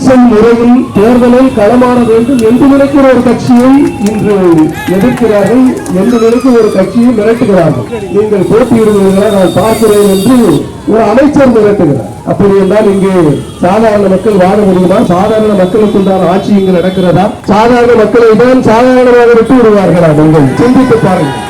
Election முறையில் தேர்தலில் களமாட வேண்டும் என்று நினைக்கிற ஒரு கட்சியை இன்று எதிர்க்கிறார்கள், என்று நினைக்கிற ஒரு கட்சியை மிரட்டுகிறார்கள். நீங்கள் போட்டியிடுவீர்களா நான் பார்க்கிறேன் என்று ஒரு அமைச்சர் மிரட்டுகிறார். அப்படி என்றால் இங்கே சாதாரண மக்கள் வாழ முடியுமா? சாதாரண மக்களுக்கு உண்டான ஆட்சி இங்கு நடக்கிறதா? சாதாரண மக்களை தான் சாதாரணமாக விட்டு விடுவார்களா? நீங்கள் சிந்தித்து பாருங்கள்.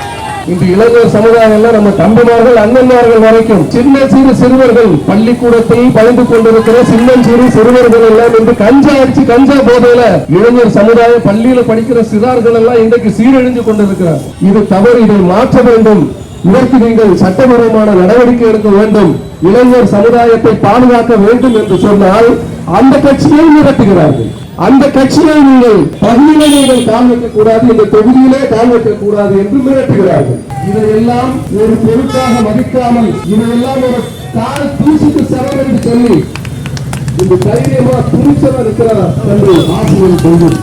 இன்று இளைஞர் சமுதாயம் எல்லாம் நம்ம தம்பிமார்கள் அண்ணன்மார்கள் வரைக்கும் சின்ன சிறு சிறுவர்கள் பள்ளிக்கூடத்தில் பயந்து கொண்டிருக்கிற சின்னஞ்சிறு சிறுவர்கள் எல்லாம் இன்று கஞ்சா அடிச்சு கஞ்சா போதையில இளைஞர் சமுதாயம் பள்ளியில படிக்கிற சிறார்கள் எல்லாம் இன்றைக்கு சீரழிந்து கொண்டிருக்கிறார். இது தவறு, இதை மாற்ற வேண்டும். இதற்கு நீங்கள் சட்டபூர்வமான நடவடிக்கை எடுக்க வேண்டும். இளைஞர் சமுதாயத்தை பாதுகாக்க வேண்டும் என்று சொன்னால் அந்த கட்சியை மிரட்டுகிறார்கள். அந்த கட்சியை நீங்கள் பகுதியிலே நீங்கள் கால் வைக்கக் கூடாது, இந்த தொகுதியிலே கால் வைக்கக் கூடாது என்று மிரட்டுகிறார்கள். இதையெல்லாம் ஒரு பொருட்டாக மதிக்காமல் இதையெல்லாம் ஒரு கால தூசிக்கு சரம் என்று சொல்லி இந்த தைரியமா துணிச்சலா இருக்கிறார் என்று ஆசிரியர் சொல்வது.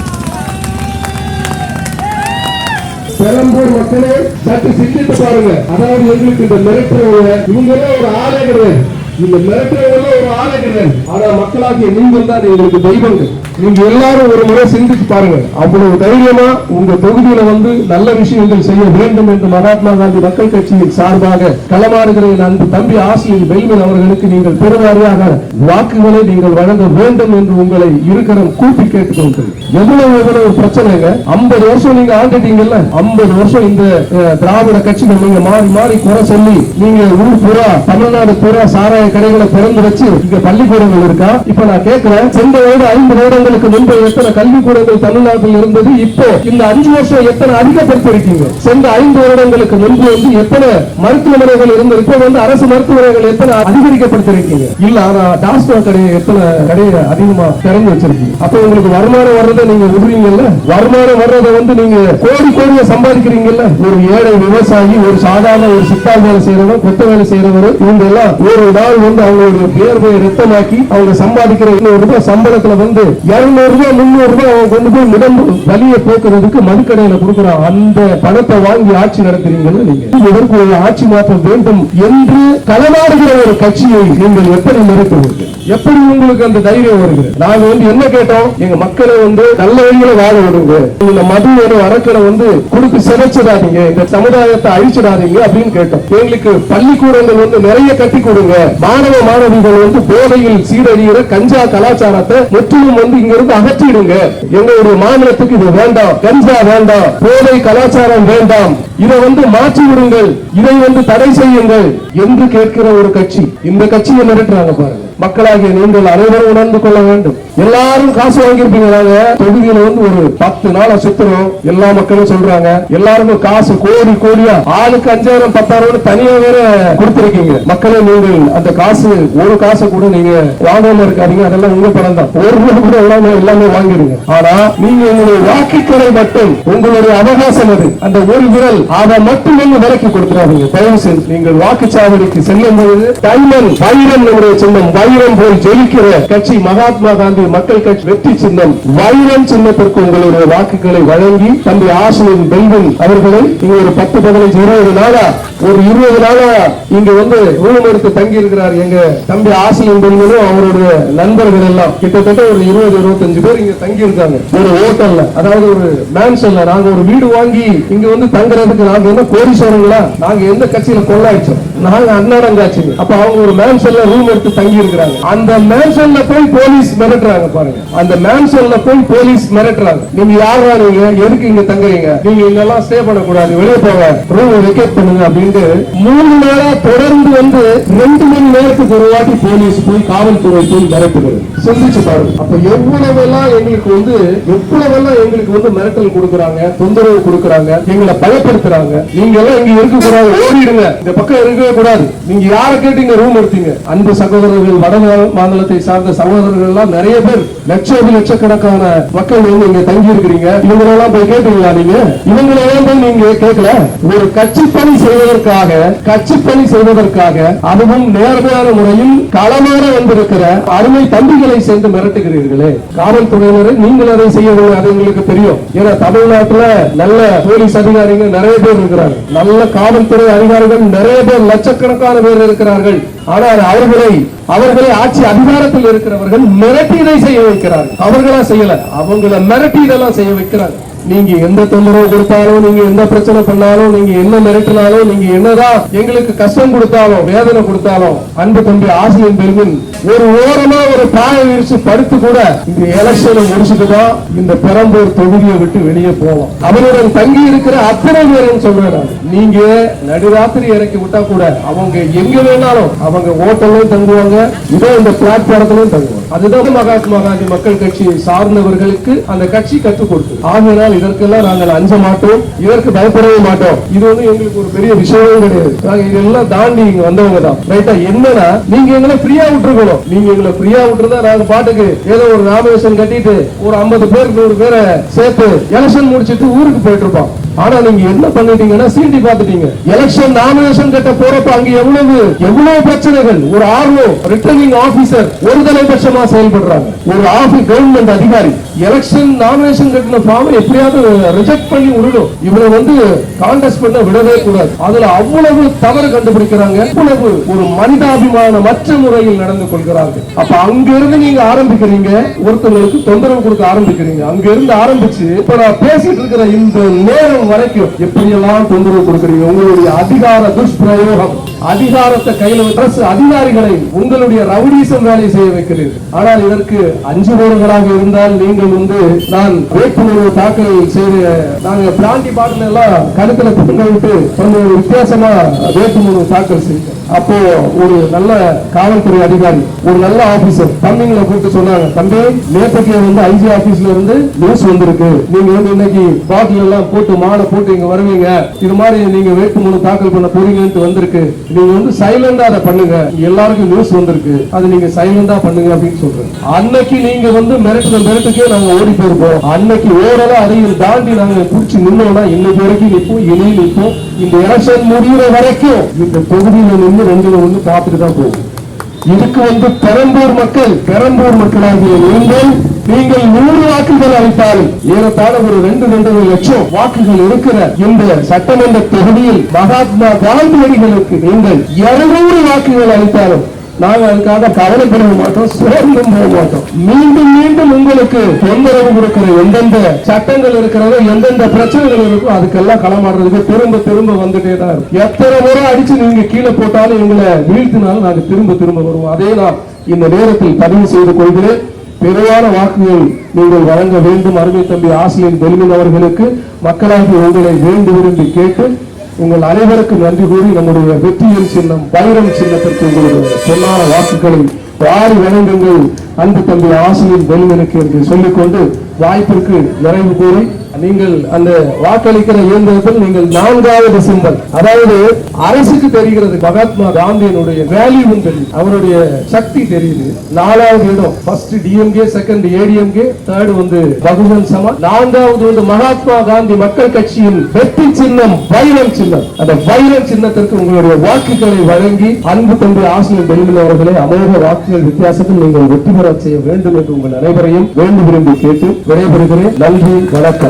பெரம்பூர் மக்களே சற்று சிந்தித்து பாருங்க. அதாவது எங்களுக்கு இந்த மிரட்டுறவங்க இவங்களே ஒரு ஆளே கிடையாது, இந்த மிரட்டுறவங்க ஒரு ஆளே கிடையாது. ஆனா மக்களாகிய நீங்கள் தான் எங்களுக்கு தெய்வங்கள். நீங்க எல்லாரும் ஒரு முறை சிந்திச்சு பாருங்க. அவ்வளவு தைரியமா உங்க தொகுதியில வந்து நல்ல விஷயங்கள் செய்ய வேண்டும் என்று மகாத்மா காந்தி மக்கள் கட்சியின் சார்பாக களமாடுகிற அன்பு தம்பி ஆசிரியர் பெல்வின் அவர்களுக்கு நீங்கள் பெருவாரியாக வாக்குகளை நீங்கள் வழங்க வேண்டும் என்று உங்களை இருக்கிற கூப்பி கேட்டுக்கொள்கிறேன். எவ்வளவு பிரச்சனைங்க. 50 வருஷம் நீங்க ஆண்டுட்டீங்கல்ல, 50 வருஷம் இந்த திராவிட கட்சிகள் நீங்க மாறி மாறி குறை சொல்லி நீங்க ஊர் பூரா தமிழ்நாடு பூரா சாராய கடைகளை திறந்து வச்சு இங்க பள்ளிக்கூடங்கள் இருக்கா? இப்ப நான் கேட்கிறேன், சென்ற 50 வருடங்களுக்கு முன்பு எத்தனை கல்விக்கூடங்கள் தமிழ்நாட்டில் இருந்தது? இப்போ இந்த 5 வருஷம் எத்தனை அதிகப்படுத்திருக்கீங்க? சென்ற 5 வருடங்களுக்கு முன்பு வந்து எத்தனை மருத்துவமனைகள் இருந்தது? இப்போ வந்து அரசு மருத்துவமனைகள் எத்தனை அதிகரிக்கப்படுத்திருக்கீங்க? இல்ல, ஆனா டாஸ்மாக் கடையை எத்தனை கடையை அதிகமா திறந்து வச்சிருக்கீங்க? அப்ப உங்களுக்கு வருமானம் வர்றதை நீங்க விடுறீங்கல்ல? வருமானம் வர்றதை வந்து நீங்க கோடி கோடியை சம்பாதிக்கிறீங்கல்ல? ஒரு ஏழை விவசாயி, ஒரு சாதாரண ஒரு சித்தாள் வேலை செய்யறவர், கொத்த வேலை செய்யறவர், இவங்க எல்லாம் ஒரு நாள் வந்து அவங்களுடைய பேர்வை ரத்தமாக்கி அவங்க சம்பாதிக்கிற ரூபாய் சம்பளத்துல வந்து 200 ரூபாய் 300 ரூபாய் அவங்க கொண்டு போய் உடம்பு வலியை போக்குறதுக்கு மதுக்கடையில கொடுக்குறான். அந்த பணத்தை வாங்கி ஆட்சி நடத்துறீங்கன்னு நீங்க இதற்கு ஒரு ஆட்சி மாற்றம் வேண்டும் என்று களமாடுகிற ஒரு கட்சியை நீங்கள் எப்படி நிறுத்துவீர்கள்? எப்படி உங்களுக்கு அந்த தைரியம் வருகிறது? நாங்க வந்து என்ன கேட்டோம்? எங்க மக்களை வந்து நல்ல வழியில வாழ விடுங்க, இந்த மது ஒரு அரக்கனை வந்து கொடுத்து சிதைச்சிடாதீங்க, இந்த சமுதாயத்தை அழிச்சிடாதீங்க அப்படின்னு கேட்டோம். எங்களுக்கு பள்ளிக்கூடங்கள் வந்து நிறைய கட்டி கொடுங்க, மாணவ மாணவிகள் வந்து போதையில் சீரழிகிற கஞ்சா கலாச்சாரத்தை முற்றிலும் வந்து இங்க இருந்து அகற்றிடுங்க. எங்களுடைய மாநிலத்துக்கு இது வேண்டாம், கஞ்சா வேண்டாம், போதை கலாச்சாரம் வேண்டாம், இதை வந்து மாற்றி விடுங்கள், இதை வந்து தடை செய்யுங்கள் என்று கேட்கிற ஒரு கட்சி. இந்த கட்சியை மிரட்டுறாங்க பாருங்க. மக்களாகிய நீங்கள் அனைவரும் உணர்ந்து கொள்ள வேண்டும். எல்லாரும் காசு வாங்கியிருப்பீங்க. நாங்க தொகுதியில வந்து ஒரு 10 நாள சுத்தணும், எல்லா மக்களும் சொல்றாங்க. எல்லாருக்கும் காசு கோடி கோடியா, ஆளுக்கு 5000 10,000 தனியா வேற கொடுத்திருக்கீங்க. மக்களே, நீங்கள் அந்த காசு ஒரு காசை கூட நீங்க வாங்காம இருக்காதீங்க. அதெல்லாம் உங்க பணம் தான். ஒரு ரூபாய் கூட எல்லாமே வாங்கிடுங்க. ஆனா நீங்க உங்களுடைய வாக்குகளை மட்டும், உங்களுடைய அவகாசம் அது, அந்த ஒரு விரல் அதை மட்டும் நீங்க விலக்கி கொடுத்துறாதீங்க. தயவு செய்து நீங்கள் வாக்குச்சாவடிக்கு செல்லும் பொழுது டைமன் வைரம் நம்முடைய சின்னம், வைரம் போல் ஜொலிக்கிற கட்சி மகாத்மா காந்தி மக்கள் கட்சி வெற்றி சின்னம் வைரம் சின்னத்திற்கு உங்களுடைய வாக்குகளை வழங்கி தம்பி ஆசிரியர் பெல்வின் அவர்களை இங்க ஒரு 10, 15, 20 நாளா ஒரு 20 நாளா இங்க வந்து ரூம் எடுத்து தங்கி இருக்கிறார். எங்க தம்பி ஆசிரியர் பெல்வினும் அவருடைய நண்பர்கள் எல்லாம் கிட்டத்தட்ட ஒரு 20-25 பேர் இங்க தங்கி இருக்காங்க. ஒரு ஹோட்டல்ல, அதாவது ஒரு மேன்ஷன்ல. நாங்க ஒரு வீடு வாங்கி இங்க வந்து தங்குறதுக்கு நாங்க என்ன கோடீஸ்வரங்களா? நாங்க எந்த கட்சியில கொள்ளாயிச்சோம்? நாங்க அண்ணாடங்காட்சி. அப்ப அவங்க ஒரு மேன்ஷன்ல ரூம் எடுத்து தங்கி இருக்கிறாங்க. அந்த மேன்ஷன்ல போய் போலீஸ் மிரட்டுறாங்க பாருங்க. அந்த மேன்ஷன்ல போய் போலீஸ் மிரட்டுறாங்க. நீங்க யாரா? நீங்க எதுக்கு இங்க தங்குறீங்க? நீங்க இங்கெல்லாம் ஸ்டே பண்ணக்கூடாது, வெளியே போங்க, ரூம் வெக்கேட் பண்ணுங்க அப்படின்ட்டு 3 நாளா தொடர்ந்து வந்து 2 மணி நேரத்துக்கு ஒரு வாட்டி போலீஸ் போய் காவல்துறை போய் மிரட்டுகிறது. சிந்திச்சு பாருங்க. அப்ப எவ்வளவெல்லாம் எங்களுக்கு வந்து மிரட்டல் கொடுக்கறாங்க, தொந்தரவு கொடுக்கறாங்க, எங்களை பயப்படுத்துறாங்க. நீங்க எல்லாம் இங்க இருக்க கூடாது, ஓடிடுங்க, இந்த பக்கம் இருக்கவே கூடாது. நீங்க யாரை கேட்டு இங்க ரூம் எடுத்தீங்க? அன்பு சகோதரர்கள், வட மாநிலத்தை சார்ந்த சகோதரர்கள் எல்லாம் நிறைய பேர், லட்சக்கணக்கான மக்கள் வந்து இங்க தங்கி இருக்கிறீங்க. இவங்களெல்லாம் போய் கேட்டீங்களா? நீங்க இவங்களெல்லாம் போய் நீங்க கேட்கல. ஒரு கட்சி பணி செய்வதற்காக அதுவும் நேர்மையான முறையில் களமாற வந்திருக்கிற அருமை தம்பிகளை சேர்ந்து மிரட்டுகிறீர்களே. காவல்துறையினரை நீங்கள் அதை செய்யவில்லை, அது உங்களுக்கு தெரியும். ஏன்னா தமிழ்நாட்டில் நல்ல போலீஸ் அதிகாரிகள் நிறைய பேர் இருக்கிறார்கள், நல்ல காவல்துறை அதிகாரிகள் நிறைய பேர், லட்சக்கணக்கான பேர் இருக்கிறார்கள். ஆனால் அவர்களை ஆட்சி அதிகாரத்தில் இருக்கிறவர்கள் மிரட்டி இதை செய்ய வைக்கிறார்கள். அவர்களா செய்யல, அவங்கள மிரட்டி இதெல்லாம் செய்ய வைக்கிறாங்க. நீங்க எந்த தொந்தரவு கொடுத்தாலும், நீங்க எந்த பிரச்சனை பண்ணாலும், நீங்க என்ன மிரட்டினாலும், நீங்க என்னதான் எங்களுக்கு கஷ்டம் கொடுத்தாலும், வேதனை கொடுத்தாலும், அன்பு தம்பி ஆசிரியர் பெருமின் ஒரு ஓரமா ஒரு பாய விரிச்சு படுத்து கூட இந்த எலெக்ஷனை முடிச்சுட்டுதான் இந்த பெரம்பூர் தொகுதியை விட்டு வெளியே போவோம். அவருடன் தங்கி இருக்கிற அத்தனை பேரும் சொல்றாங்க, நீங்க நடுராத்திரி இறக்கி விட்டா கூட அவங்க எங்க வேணாலும் அவங்க ஓட்டலையும் தங்குவாங்க, இதோ இந்த பிளாட்பாரத்திலும் தங்குவாங்க. அதுதான் மகாத்மா காந்தி மக்கள் கட்சியை சார்ந்தவர்களுக்கு அந்த கட்சி கற்றுக் கொடுத்து. ஆகையால் இதற்கெல்லாம் நாங்கள் அஞ்ச மாட்டோம், இதற்கு பயப்படவே மாட்டோம். இது வந்து எங்களுக்கு ஒரு பெரிய விஷயமும் கிடையாது. நாங்க இதெல்லாம் தாண்டி இங்க வந்தவங்க தான். ரைட்டா? என்னன்னா நீங்க எங்களை ஃப்ரீயா விட்டுருக்கணும். நீங்க எங்களை ஃப்ரீயா விட்டுருந்தா நாங்க பாட்டுக்கு ஏதோ ஒரு நாமினேஷன் கட்டிட்டு ஒரு 50 பேர் 100 பேரை சேர்த்து எலெக்ஷன் முடிச்சிட்டு ஊருக்கு போயிட்டு இருப்போம். ஆனா நீங்க என்ன பண்ணிட்டீங்கன்னா சீண்டி பாத்துட்டீங்க. எலெக்ஷன் நாமினேஷன் கட்ட போறப்ப அங்க எவ்வளவு பிரச்சனைகள். ஒரு ஆர்ஓ ரிட்டர்னிங் ஆபீசர் ஒரு தலைபட்சமா செயல்படுறாங்க. ஒரு கவர்மெண்ட் அதிகாரி எலெக்ஷன் நாமினேஷன் கட்டின ஃபார்ம் எப்படியாவது ரிஜெக்ட் பண்ணி விடணும். இவரை வந்து கான்டெஸ்ட் பண்ண விடவே கூடாது. அதுல அவ்வளவு தவறு கண்டுபிடிக்கிறாங்க. அவ்வளவு ஒரு மனிதாபிமான மற்ற முறையில் நடந்து கொள்கிறார்கள். அப்ப அங்க இருந்து நீங்க ஆரம்பிக்கிறீங்க, ஒருத்தவங்களுக்கு தொந்தரவு கொடுக்க ஆரம்பிக்கிறீங்க. அங்க இருந்து ஆரம்பிச்சு இப்ப நான் பேசிட்டு இருக்கிற இந்த நேரம் வரைக்கும் எப்படியெல்லாம் தொந்தரவு கொடுக்கிறீங்க. உங்களுடைய அதிகார துஷ்பிரயோகம், அதிகாரத்தை கையில் அரசு அதிகாரிகளை உங்களுடைய ரவுடிசம் வேலை செய்ய வைக்கிறீர்கள். ஆனால் இதற்கு அஞ்சுபவர்களாக இருந்தால் நீங்கள் வந்து நான் வேட்புமனு தாக்கல் செய்த நாங்க பிளாண்டி பாட்டில் எல்லாம் கருத்துல தொங்க விட்டு கொஞ்சம் வித்தியாசமா வேட்புமனு தாக்கல் செய்தோம். அப்போ ஒரு நல்ல காவல்துறை அதிகாரி, ஒரு நல்ல ஆபீசர் தம்பிங்களை கூப்பிட்டு சொன்னாங்க, தம்பி நேற்றுக்கு வந்து ஐஜி ஆபீஸ்ல இருந்து நியூஸ் வந்திருக்கு, நீங்க வந்து இன்னைக்கு பாட்டில் எல்லாம் போட்டு மாலை போட்டு இங்க வருவீங்க, இது மாதிரி நீங்க வேட்புமனு தாக்கல் பண்ண போறீங்கன்னு வந்திருக்கு, நீங்க வந்து சைலண்டா அதை பண்ணுங்க, எல்லாருக்கும் நியூஸ் வந்திருக்கு, அது நீங்க சைலண்டா பண்ணுங்க அப்படின்னு சொல்றேன். அன்னைக்கு நீங்க வந்து மிரட்டுக்கே நாங்க ஓடி போயிருப்போம். அன்னைக்கு ஓரளவு அதையும் தாண்டி நாங்க பிடிச்சி நின்னோம்னா இன்னைக்கு வரைக்கும் நிற்போம், இனி நிற்போம். இந்த எலெக்ஷன் முடிகிற வரைக்கும் இந்த தொகுதியில நின்று 2 பார்த்துட்டு தான் போகும். இதுக்கு வந்து பெரம்பூர் மக்களாகிய நீங்கள் 100 வாக்குகள் அளித்தாலும் ஏறத்தாழ ஒரு 2.5 லட்சம் வாக்குகள் இருக்கிற இந்த சட்டமன்ற தொகுதியில் மகாத்மா காந்தியடிகளுக்கு நீங்கள் 200 வாக்குகள் அளித்தாலும் நாங்கள் அதுக்காக கவலைப்பட மாட்டோம், சோர்ந்து போக மாட்டோம். மீண்டும் உங்களுக்கு தொந்தரவு கொடுக்கிற எந்தெந்த சட்டங்கள் இருக்கிறதோ, எந்தெந்த பிரச்சனைகள் இருக்கோ அதுக்கெல்லாம் களமாடுறதுக்கு திரும்ப வந்துட்டே தான் இருக்கும். எத்தனை முறை அடிச்சு நீங்க கீழே போட்டாலும் எங்களை வீழ்த்தினாலும் நாங்கள் திரும்ப வருவோம். அதே நான் இந்த நேரத்தில் பதிவு செய்து கொள்கிறேன். பெருவான வாக்குகள் நீங்கள் வழங்க வேண்டும். அருமை தம்பி ஆசிரியர் பெருமின் அவர்களுக்கு மக்களாகி உங்களை விரும்பி கேட்டு உங்கள் அனைவருக்கும் நன்றி கூறி நம்முடைய வெற்றியின் சின்னம் வைரம் சின்னத்திற்கு உங்களுடைய பொன்னான வாக்குகளை வாரி வழங்குங்கள். அன்பு தம்பி ஆசிரியர் பெருமினுக்கு என்று சொல்லிக்கொண்டு வாய்ப்பிற்கு நிறைவு கூறி நீங்கள் அந்த வாக்களிக்கிற இயந்திரத்தில் நீங்கள் 4வது சிம்பல், அதாவது அரசுக்கு தெரிகிறது மகாத்மா காந்தியினுடைய வேல்யூ தெரியுது, அவருடைய சக்தி தெரியுது. 4வது இடம் first DMK, second ADMK, third வந்து பகுஜன் சமாஜ், 4வது வந்து மகாத்மா காந்தி மக்கள் கட்சியின் வெற்றி சின்னம் வைரம் சின்னம். அந்த வைரம் சின்னத்திற்கு உங்களுடைய வாக்குகளை வழங்கி அன்பு தம்பி ஆசிரியர் பெருமின் அவர்களை அமோக வாக்குகள் வித்தியாசத்தில் நீங்கள் வெற்றி பெற செய்ய வேண்டும் என்று உங்கள் அனைவரையும் விரும்பி கேட்டு விடைபெறுகிறேன். நன்றி, வணக்கம்.